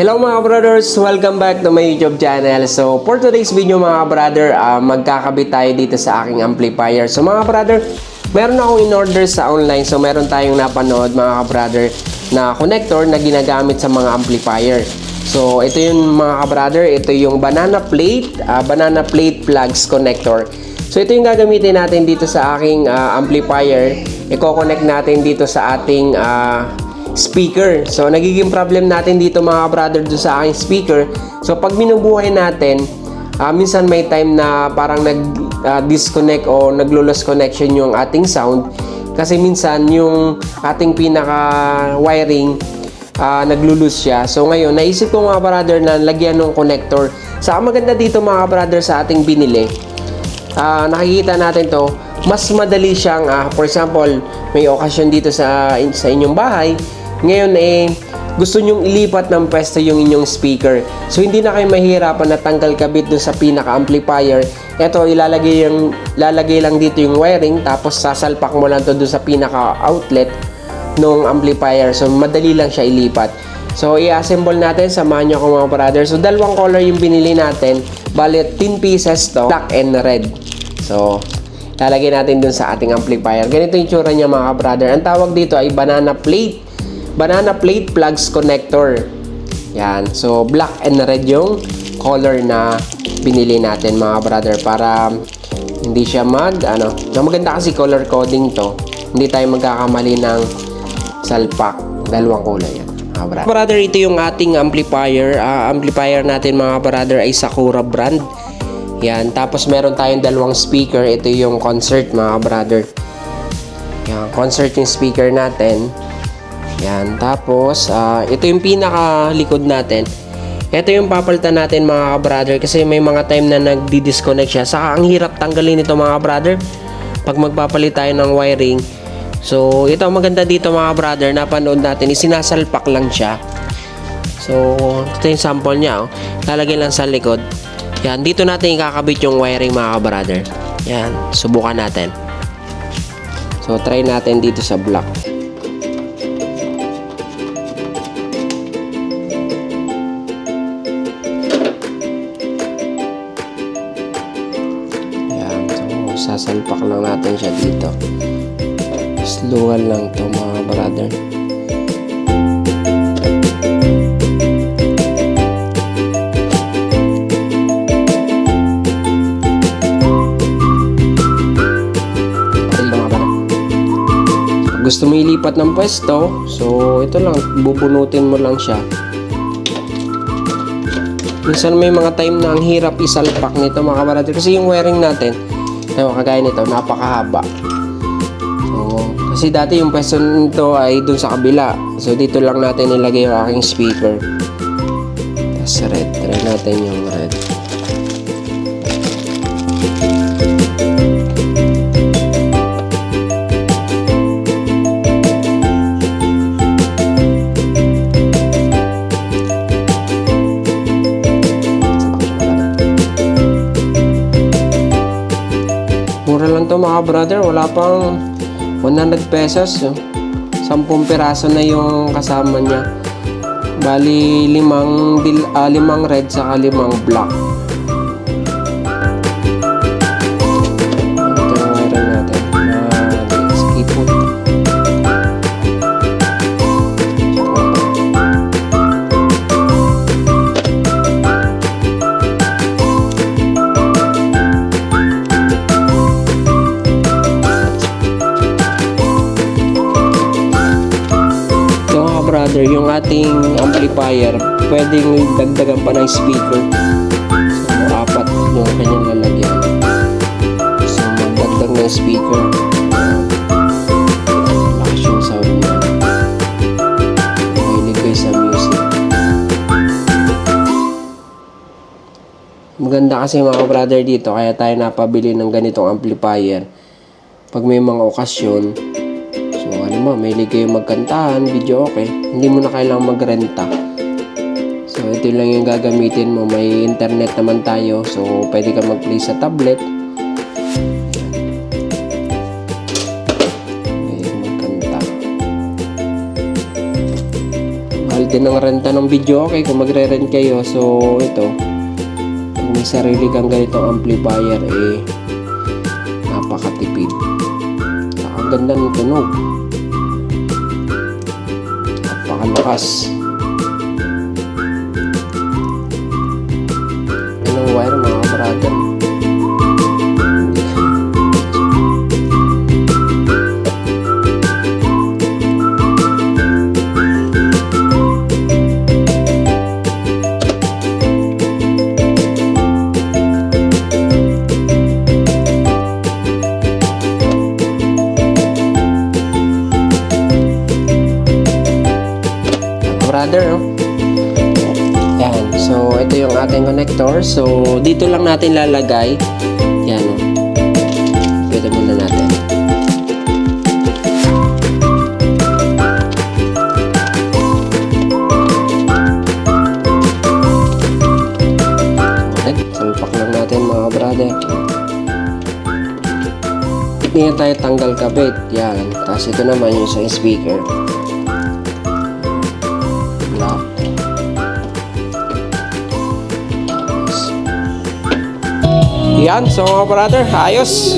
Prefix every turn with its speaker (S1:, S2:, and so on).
S1: Hello mga brothers! Welcome back to my YouTube channel. So for today's video mga brother, magkakabit tayo dito sa aking amplifier. So mga brother, meron akong in-order sa online. So meron tayong napanood mga brother na connector na ginagamit sa mga amplifier. So ito yung mga brother, ito yung banana plate plugs connector. So ito yung gagamitin natin dito sa aking amplifier. Iko-connect natin dito sa ating speaker. So nagiging problem natin dito mga brother do sa aking speaker. So pag binubuhay natin, minsan may time na parang nag-disconnect o naglo-lost connection yung ating sound kasi minsan yung ating pinaka wiring naglo-lose siya. So ngayon naisip ko mga brother na lagyan ng connector. Sa maganda dito mga brother sa ating binili, nakikita natin to, mas madali siyang for example may okasyon dito sa inyong bahay ngayon gusto nyong ilipat ng pwesto yung inyong speaker. So hindi na kayo mahirapan na tanggal kabit dun sa pinaka amplifier. Ito lalagay lang dito yung wiring, tapos sasalpak mo lang to dun sa pinaka outlet ng amplifier. So madali lang siya ilipat. So i-assemble natin, samahan nyo ako mga brother. So dalawang color yung binili natin, bali 10 pieces to, black and red. So lalagay natin dun sa ating amplifier. Ganito yung tsura niya mga brother. Ang tawag dito ay banana plate plugs connector. Yan. So black and red yung color na binili natin mga brother para hindi siya maganda kasi color coding to. Hindi tayo magkakamali ng salpak. Dalawang kulay yan. Mga brother, ito yung ating amplifier. Amplifier natin mga brother ay Sakura brand. Yan. Tapos meron tayong dalawang speaker. Ito yung concert mga brother. Yan. Concert yung speaker natin. Yan. Tapos, ito yung pinaka-likod natin. Ito yung papalitan natin mga brother kasi may mga time na nagdi-disconnect siya. Saka ang hirap tanggalin ito mga brother pag magpapalit tayo ng wiring. So, ito maganda dito mga brother. Napanood natin. Isinasalpak lang siya. So, ito yung sample niya. Lalagay lang sa likod. Yan. Dito natin ikakabit yung wiring mga brother. Yan. Subukan natin. So, try natin dito sa block. Sasalpak lang natin siya dito. Slowan lang to mga brother. Pag gusto mo ilipat ng pwesto, so ito lang, bubunutin mo lang siya. Minsan may mga time na ang hirap isalpak nito mga brother kasi yung wiring natin kagaya nito, napakahaba. So, kasi dati yung pwesto nito ay dun sa kabila. So, dito lang natin nilagay yung aking speaker. Tapos red. Try natin yung red. Mura lang to mga brother, wala pang 100 pesos. 10 piraso na yung kasama niya. Bali 5 red saka 5 black. Ito yung wiring natin. Skip it. Brother, yung ating amplifier pwedeng dagdagan pa ng speaker. So 4 yung kanyang lalagyan. So magdagdag ng speaker. Lakas yung sound niya. Mahilig kayo sa music. Maganda kasi mga brother dito kaya tayo napabili ng ganitong amplifier pag may mga okasyon. May ligay magkantahan, video okay. Hindi mo na kailangang magrenta. So, ito lang yung gagamitin mo. May internet naman tayo. So, pwede ka mag-play sa tablet. May magkanta. Mahal din ng renta ng video, okay, kung magre-rent kayo. So, ito, kung may sarili kang ganitong amplifier, eh, napakatipid. Napakaganda ng tunog. Napakalakas. Anong wire, mga brother? Brother, no? Yan. So, ito yung ating connector. So, dito lang natin lalagay. Yan, no? Pwede muna natin. Okay. Salpak lang natin, mga brother. Hindi na tayo tanggal kabit. Yan. Tapos ito naman yung sa speaker. Yan, so mga brother, ayos.